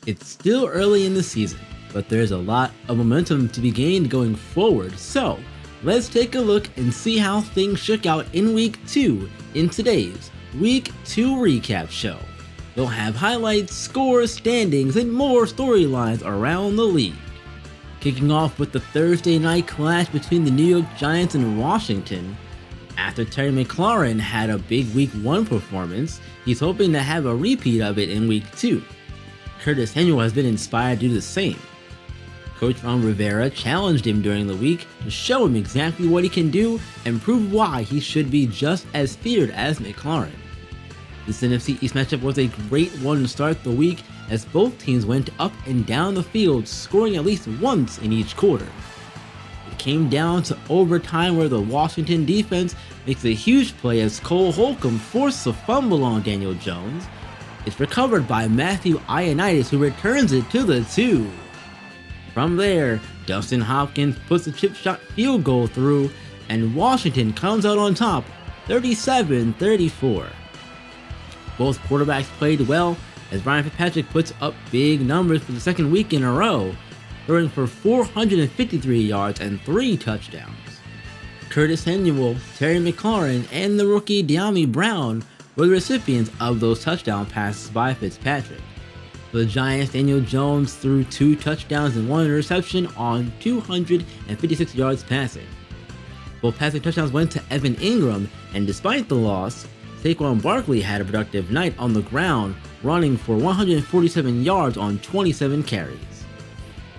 It's still early in the season, but there's a lot of momentum to be gained going forward, so let's take a look and see how things shook out in Week 2 in today's Week 2 recap show. We'll have highlights, scores, standings, and more storylines around the league. Kicking off with the Thursday night clash between the New York Giants and Washington. After Terry McLaurin had a big Week 1 performance, he's hoping to have a repeat of it in Week 2. Curtis Samuel has been inspired to do the same. Coach Ron Rivera challenged him during the week to show him exactly what he can do and prove why he should be just as feared as McLaurin. This NFC East matchup was a great one to start the week as both teams went up and down the field, scoring at least once in each quarter. It came down to overtime where the Washington defense makes a huge play as Cole Holcomb forced a fumble on Daniel Jones. It's recovered by Matthew Ioannidis, who returns it to the 2. From there, Dustin Hopkins puts a chip shot field goal through, and Washington comes out on top, 37-34. Both quarterbacks played well, as Ryan Fitzpatrick puts up big numbers for the second week in a row, throwing for 453 yards and 3 touchdowns. Curtis Samuel, Terry McLaurin, and the rookie De'Ami Brown were the recipients of those touchdown passes by Fitzpatrick. For the Giants, Daniel Jones threw 2 touchdowns and 1 interception on 256 yards passing. Both passing touchdowns went to Evan Ingram, and despite the loss, Saquon Barkley had a productive night on the ground, running for 147 yards on 27 carries.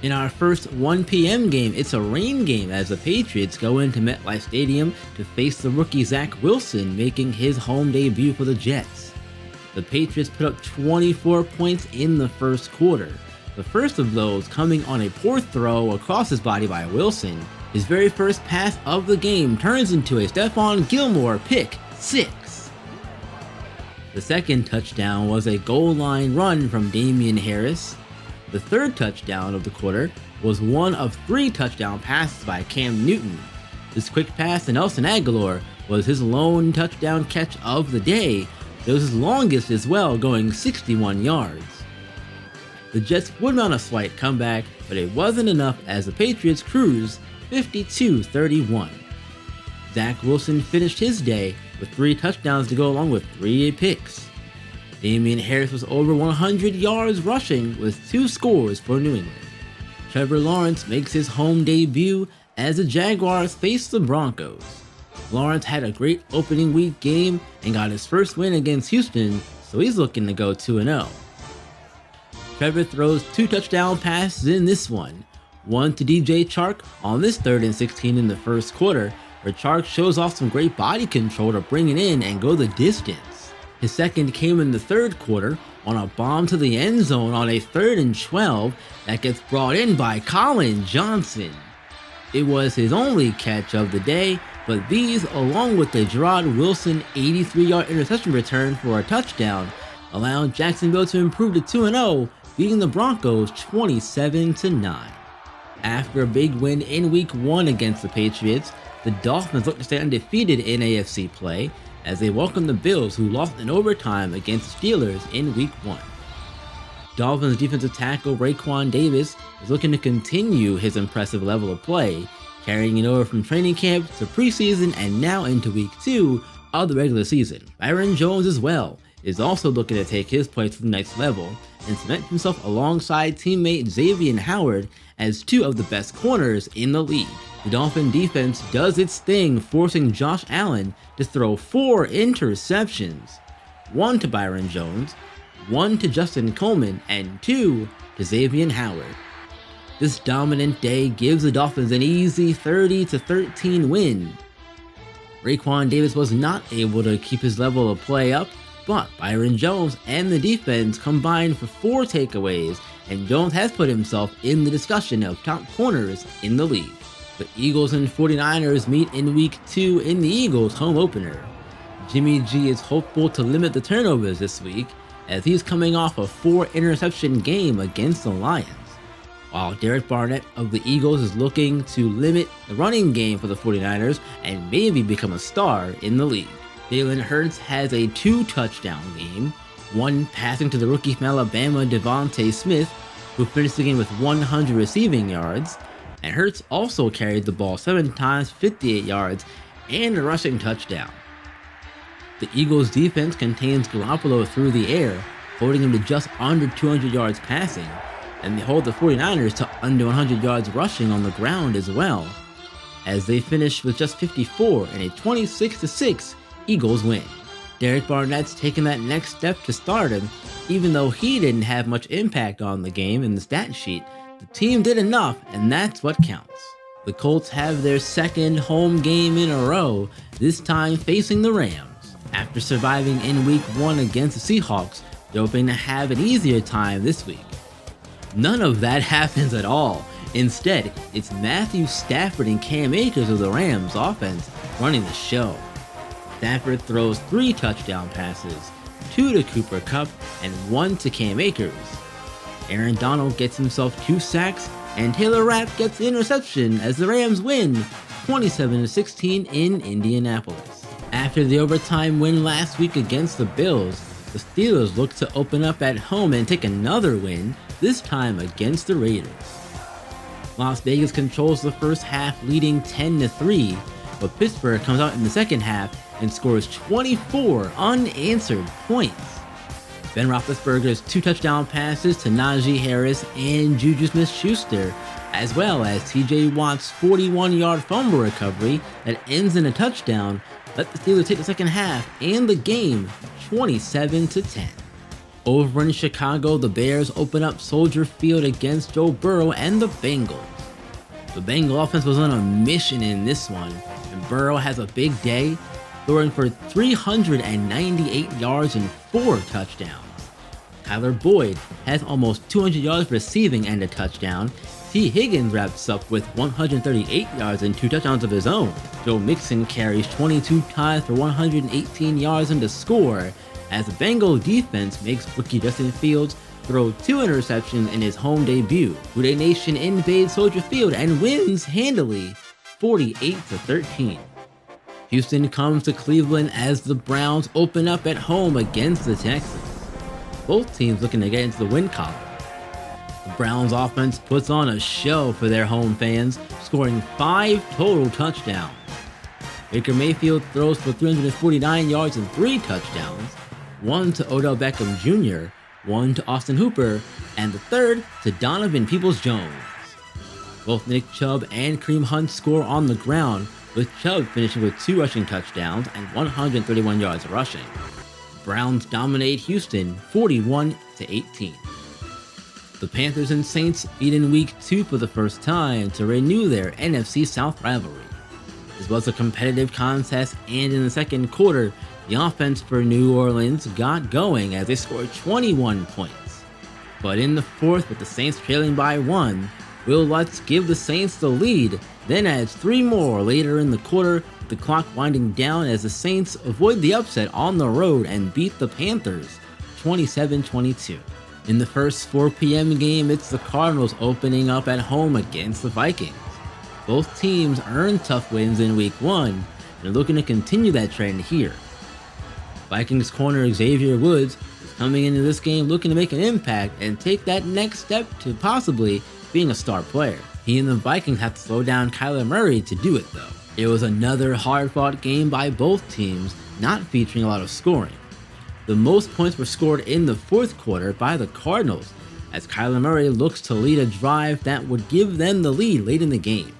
In our first 1 p.m. game, it's a rain game as the Patriots go into MetLife Stadium to face the rookie Zach Wilson making his home debut for the Jets. The Patriots put up 24 points in the first quarter, the first of those coming on a poor throw across his body by Wilson. His very first pass of the game turns into a Stephon Gilmore pick 6. The second touchdown was a goal line run from Damian Harris. The third touchdown of the quarter was one of 3 touchdown passes by Cam Newton. This quick pass to Nelson Agholor was his lone touchdown catch of the day. It was his longest as well, going 61 yards. The Jets would mount a slight comeback, but it wasn't enough as the Patriots cruised 52-31. Zach Wilson finished his day with 3 touchdowns to go along with 3 picks. Damian Harris was over 100 yards rushing with 2 scores for New England. Trevor Lawrence makes his home debut as the Jaguars face the Broncos. Lawrence had a great opening week game and got his first win against Houston, so he's looking to go 2-0. Trevor throws 2 touchdown passes in this one to DJ Chark on this 3rd and 16 in the first quarter, where Chark shows off some great body control to bring it in and go the distance. His second came in the 3rd quarter on a bomb to the end zone on a 3rd and 12 that gets brought in by Colin Johnson. It was his only catch of the day, but these, along with the Gerard Wilson 83-yard interception return for a touchdown, allowed Jacksonville to improve to 2-0, beating the Broncos 27-9. After a big win in Week 1 against the Patriots, the Dolphins look to stay undefeated in AFC play as they welcome the Bills, who lost in overtime against the Steelers in Week 1. Dolphins defensive tackle Raekwon Davis is looking to continue his impressive level of play, carrying it over from training camp to preseason and now into Week 2 of the regular season. Byron Jones as well is also looking to take his play to the next level and cement himself alongside teammate Xavier Howard as 2 of the best corners in the league. The Dolphin defense does its thing, forcing Josh Allen to throw 4 interceptions, 1 to Byron Jones, 1 to Justin Coleman, and 2 to Xavier Howard. This dominant day gives the Dolphins an easy 30-13 win. Raekwon Davis was not able to keep his level of play up, but Byron Jones and the defense combined for 4 takeaways, and Jones has put himself in the discussion of top corners in the league. The Eagles and 49ers meet in Week 2 in the Eagles' home opener. Jimmy G is hopeful to limit the turnovers this week, as he's coming off a 4-interception game against the Lions, while Derek Barnett of the Eagles is looking to limit the running game for the 49ers and maybe become a star in the league. Jalen Hurts has a 2-touchdown game, one passing to the rookie from Alabama Devontae Smith, who finished the game with 100 receiving yards, and Hurts also carried the ball 7 times, 58 yards, and a rushing touchdown. The Eagles' defense contains Garoppolo through the air, holding him to just under 200 yards passing, and they hold the 49ers to under 100 yards rushing on the ground as well, as they finish with just 54 and a 26-6 Eagles win. Derek Barnett's taken that next step to stardom. Even though he didn't have much impact on the game in the stat sheet, the team did enough, and that's what counts. The Colts have their second home game in a row, this time facing the Rams. After surviving in Week 1 against the Seahawks, they're hoping to have an easier time this week. None of that happens at all. Instead, it's Matthew Stafford and Cam Akers of the Rams offense running the show. Stafford throws 3 touchdown passes, 2 to Cooper Kupp and 1 to Cam Akers. Aaron Donald gets himself 2 sacks, and Taylor Rapp gets the interception as the Rams win 27-16 in Indianapolis. After the overtime win last week against the Bills, the Steelers look to open up at home and take another win, this time against the Raiders. Las Vegas controls the first half, leading 10-3, but Pittsburgh comes out in the second half and scores 24 unanswered points. Ben Roethlisberger's 2 touchdown passes to Najee Harris and Juju Smith-Schuster, as well as TJ Watt's 41-yard fumble recovery that ends in a touchdown, let the Steelers take the second half and the game 27-10. Over in Chicago, the Bears open up Soldier Field against Joe Burrow and the Bengals. The Bengal offense was on a mission in this one, and Burrow has a big day, throwing for 398 yards and 4 touchdowns. Tyler Boyd has almost 200 yards receiving and a touchdown. T. Higgins wraps up with 138 yards and 2 touchdowns of his own. Joe Mixon carries 22 times for 118 yards and a score, as the Bengal defense makes rookie Justin Fields throw 2 interceptions in his home debut. Houday Nation invades Soldier Field and wins handily 48-13. Houston comes to Cleveland as the Browns open up at home against the Texans. Both teams looking to get into the win column. The Browns offense puts on a show for their home fans, scoring 5 total touchdowns. Baker Mayfield throws for 349 yards and 3 touchdowns, 1 to Odell Beckham Jr., 1 to Austin Hooper, and the 3rd to Donovan Peoples-Jones. Both Nick Chubb and Kareem Hunt score on the ground, with Chubb finishing with 2 rushing touchdowns and 131 yards rushing. Browns dominate Houston 41-18. The Panthers and Saints meet in Week 2 for the first time to renew their NFC South rivalry. This was a competitive contest, and in the second quarter, the offense for New Orleans got going as they scored 21 points. But in the fourth, with the Saints trailing by 1, Will Lutz gives the Saints the lead, then adds 3 more later in the quarter, with the clock winding down as the Saints avoid the upset on the road and beat the Panthers 27-22. In the first 4 p.m. game, it's the Cardinals opening up at home against the Vikings. Both teams earned tough wins in Week 1 and are looking to continue that trend here. Vikings corner Xavier Woods is coming into this game looking to make an impact and take that next step to possibly being a star player. He and the Vikings have to slow down Kyler Murray to do it though. It was another hard-fought game by both teams, not featuring a lot of scoring. The most points were scored in the fourth quarter by the Cardinals, as Kyler Murray looks to lead a drive that would give them the lead late in the game.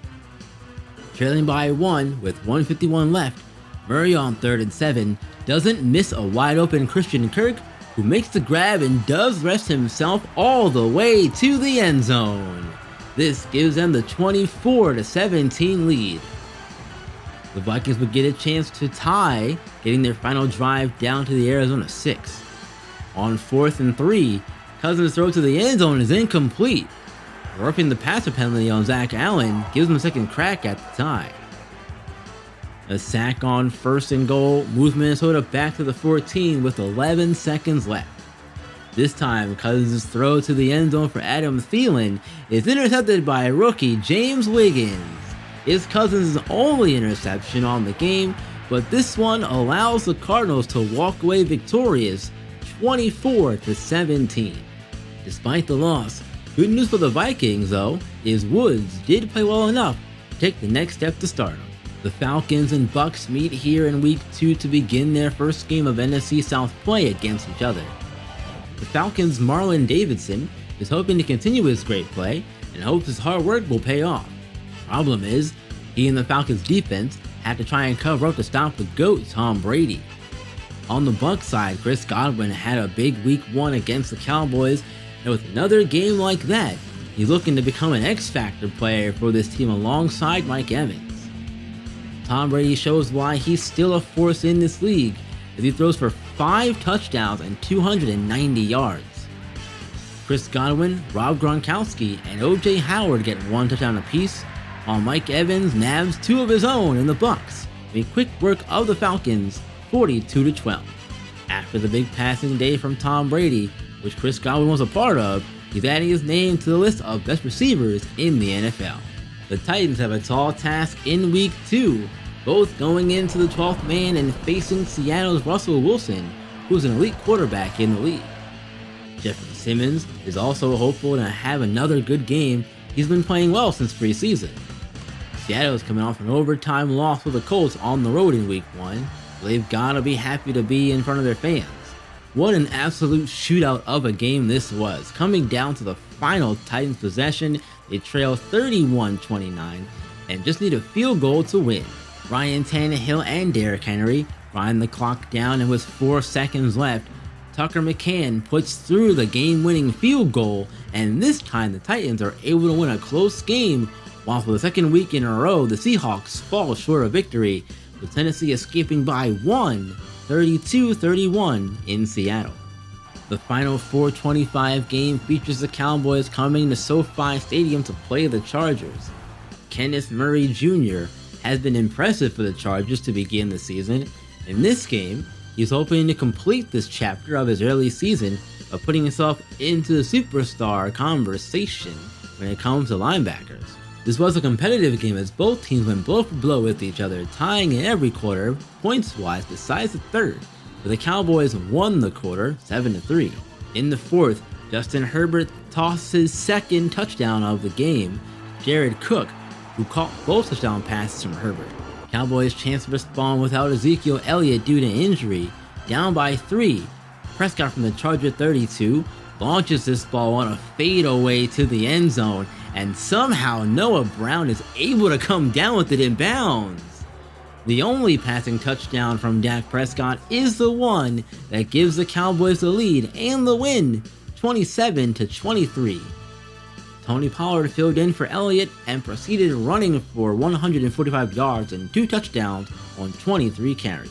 Trailing by 1 with 1:51 left, Murray on 3rd and 7 doesn't miss a wide-open Christian Kirk, who makes the grab and does rest himself all the way to the end zone. This gives them the 24-17 lead. The Vikings would get a chance to tie, getting their final drive down to the Arizona 6. On 4th and 3, Cousins' throw to the end zone is incomplete. Roughing the passer penalty on Zach Allen gives him a second crack at the tie. A sack on 1st and goal moves Minnesota back to the 14 with 11 seconds left. This time, Cousins' throw to the end zone for Adam Thielen is intercepted by rookie James Wiggins. It's Cousins' only interception on the game, but this one allows the Cardinals to walk away victorious 24-17. Despite the loss, good news for the Vikings though is Woods did play well enough to take the next step to stardom. The Falcons and Bucs meet here in Week 2 to begin their first game of NFC South play against each other. The Falcons' Marlon Davidson is hoping to continue his great play and hopes his hard work will pay off. Problem is, he and the Falcons defense had to try and cover up to stop the GOAT Tom Brady. On the Bucs side, Chris Godwin had a big Week 1 against the Cowboys, and with another game like that, he's looking to become an X-Factor player for this team alongside Mike Evans. Tom Brady shows why he's still a force in this league as he throws for 5 touchdowns and 290 yards. Chris Godwin, Rob Gronkowski, and O.J. Howard get 1 touchdown apiece, while Mike Evans nabs 2 of his own in the Bucs, making quick work of the Falcons 42-12. After the big passing day from Tom Brady, which Chris Godwin was a part of, he's adding his name to the list of best receivers in the NFL. The Titans have a tall task in Week 2, both going into the 12th man and facing Seattle's Russell Wilson, who's an elite quarterback in the league. Jeffrey Simmons is also hopeful to have another good game. He's been playing well since preseason. Seattle is coming off an overtime loss with the Colts on the road in Week 1. They've gotta be happy to be in front of their fans. What an absolute shootout of a game this was. Coming down to the final Titans possession, they trail 31-29 and just need a field goal to win. Ryan Tannehill and Derrick Henry wind the clock down, and with 4 seconds left, Tucker McCann puts through the game-winning field goal, and this time the Titans are able to win a close game, while for the second week in a row, the Seahawks fall short of victory, with Tennessee escaping by 1, 32-31 in Seattle. The final 4:25 game features the Cowboys coming to SoFi Stadium to play the Chargers. Kenneth Murray Jr. has been impressive for the Chargers to begin the season. In this game, he's hoping to complete this chapter of his early season by putting himself into the superstar conversation when it comes to linebackers. This was a competitive game as both teams went blow for blow with each other, tying in every quarter, points-wise, besides the third, but the Cowboys won the quarter 7-3. In the fourth, Justin Herbert tossed his second touchdown of the game. Jared Cook, who caught both touchdown passes from Herbert. Cowboys' chance to respond without Ezekiel Elliott due to injury, down by 3. Prescott from the Charger 32 launches this ball on a fadeaway to the end zone, and somehow Noah Brown is able to come down with it in bounds. The only passing touchdown from Dak Prescott is the one that gives the Cowboys the lead and the win, 27-23. Tony Pollard filled in for Elliott and proceeded running for 145 yards and 2 touchdowns on 23 carries.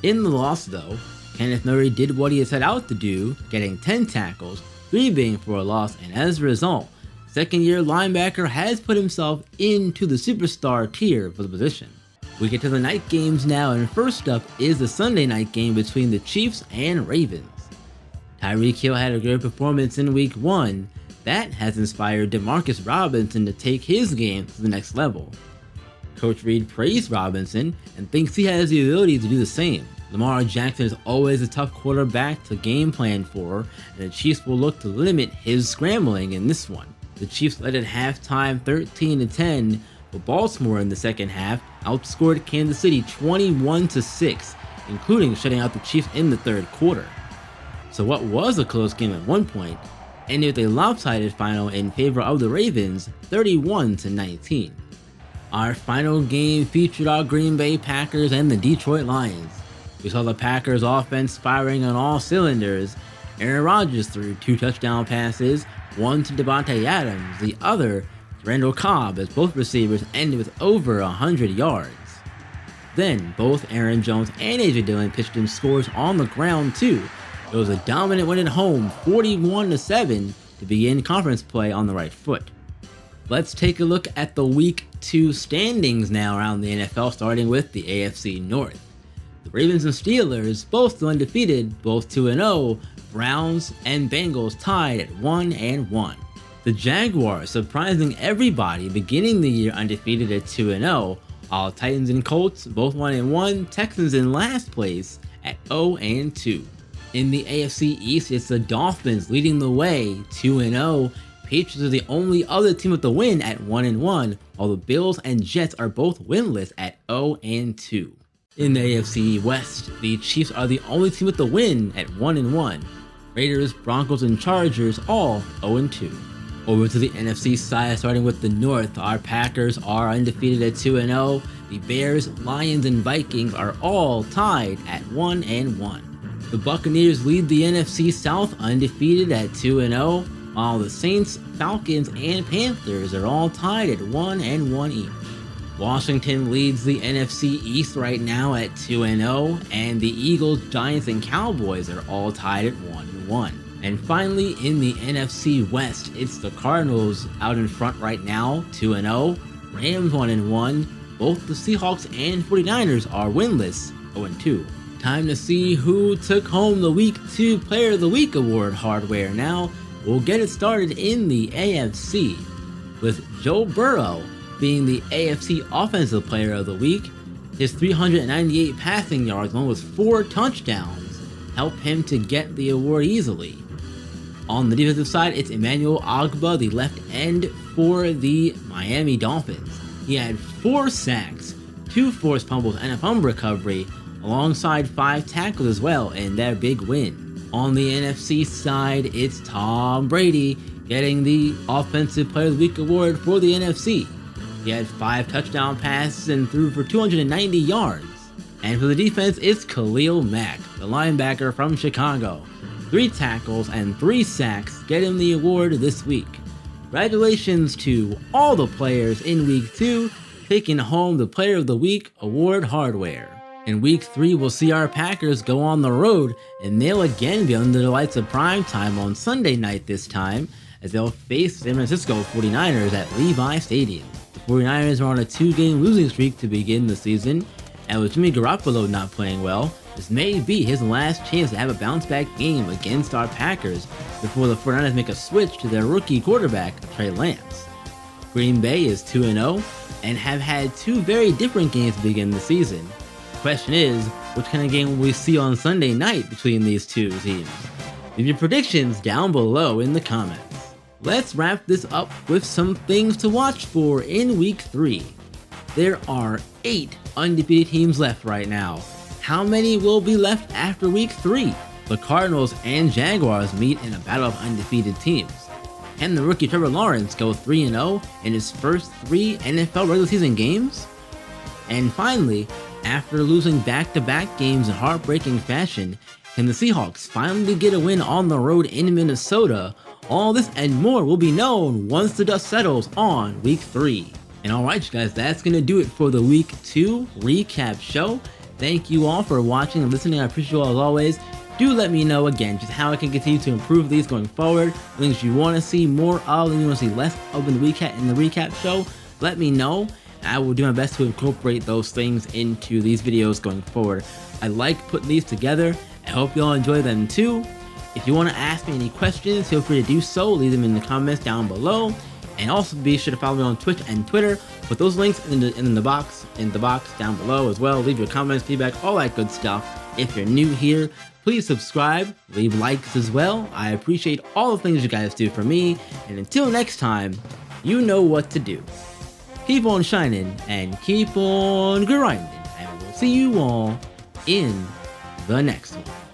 In the loss though, Kenneth Murray did what he had set out to do, getting 10 tackles, 3 being for a loss, and as a result, second-year linebacker has put himself into the superstar tier for the position. We get to the night games now, and first up is the Sunday night game between the Chiefs and Ravens. Tyreek Hill had a great performance in Week 1. That has inspired Demarcus Robinson to take his game to the next level. Coach Reid praised Robinson and thinks he has the ability to do the same. Lamar Jackson is always a tough quarterback to game plan for, and the Chiefs will look to limit his scrambling in this one. The Chiefs led at halftime 13-10, but Baltimore in the second half outscored Kansas City 21-6, including shutting out the Chiefs in the third quarter. So what was a close game at one point ended with a lopsided final in favor of the Ravens, 31-19. Our final game featured our Green Bay Packers and the Detroit Lions. We saw the Packers offense firing on all cylinders. Aaron Rodgers threw 2 touchdown passes, one to Devontae Adams, the other to Randall Cobb, as both receivers ended with over 100 yards. Then both Aaron Jones and A.J. Dillon pitched in scores on the ground too. It was a dominant win at home, 41-7, to begin conference play on the right foot. Let's take a look at the Week 2 standings now around the NFL, starting with the AFC North. The Ravens and Steelers, both still undefeated, both 2-0, Browns and Bengals tied at 1-1. The Jaguars surprising everybody, beginning the year undefeated at 2-0, while Titans and Colts both 1-1, Texans in last place at 0-2. In the AFC East, it's the Dolphins leading the way, 2-0. Patriots are the only other team with the win at 1-1, while the Bills and Jets are both winless at 0-2. In the AFC West, the Chiefs are the only team with the win at 1-1. Raiders, Broncos, and Chargers all 0-2. Over to the NFC side, starting with the North, our Packers are undefeated at 2-0. The Bears, Lions, and Vikings are all tied at 1-1. The Buccaneers lead the NFC South undefeated at 2-0, while the Saints, Falcons, and Panthers are all tied at 1-1 each. Washington leads the NFC East right now at 2-0, and the Eagles, Giants, and Cowboys are all tied at 1-1. And finally, in the NFC West, it's the Cardinals out in front right now, 2-0, Rams 1-1, both the Seahawks and 49ers are winless, 0-2. Time to see who took home the Week 2 Player of the Week award hardware now. We'll get it started in the AFC, with Joe Burrow being the AFC Offensive Player of the Week. His 398 passing yards, along with 4 touchdowns, helped him to get the award easily. On the defensive side, it's Emmanuel Ogbah, the left end for the Miami Dolphins. He had 4 sacks, 2 forced fumbles, and a fumble recovery, alongside 5 tackles as well in their big win. On the NFC side, it's Tom Brady getting the Offensive Player of the Week award for the NFC. He had 5 touchdown passes and threw for 290 yards. And for the defense, it's Khalil Mack, the linebacker from Chicago. 3 tackles and 3 sacks get him the award this week. Congratulations to all the players in Week 2 taking home the Player of the Week award hardware. In Week 3, we'll see our Packers go on the road, and they'll again be under the lights of prime time on Sunday night this time, as they'll face San Francisco 49ers at Levi Stadium. The 49ers are on a 2-game losing streak to begin the season, and with Jimmy Garoppolo not playing well, this may be his last chance to have a bounce-back game against our Packers before the 49ers make a switch to their rookie quarterback, Trey Lance. Green Bay is 2-0 and have had 2 very different games to begin the season. The question is, which kind of game will we see on Sunday night between these 2 teams? Leave your predictions down below in the comments. Let's wrap this up with some things to watch for in Week 3. There are 8 undefeated teams left right now. How many will be left after Week 3? The Cardinals and Jaguars meet in a battle of undefeated teams. Can the rookie Trevor Lawrence go 3-0 in his first 3 NFL regular season games? And finally, after losing back-to-back games in heartbreaking fashion, can the Seahawks finally get a win on the road in Minnesota? All this and more will be known once the dust settles on Week 3. And alright you guys, that's going to do it for the Week 2 recap show. Thank you all for watching and listening. I appreciate you all as always. Do let me know again just how I can continue to improve these going forward. Things you want to see more of and you want to see less of in the recap show, let me know. I will do my best to incorporate those things into these videos going forward. I like putting these together. I hope you all enjoy them too. If you want to ask me any questions, feel free to do so. Leave them in the comments down below. And also be sure to follow me on Twitch and Twitter. Put those links in the box down below as well. Leave your comments, feedback, all that good stuff. If you're new here, please subscribe, leave likes as well. I appreciate all the things you guys do for me. And until next time, you know what to do. Keep on shining and keep on grinding. And we'll see you all in the next one.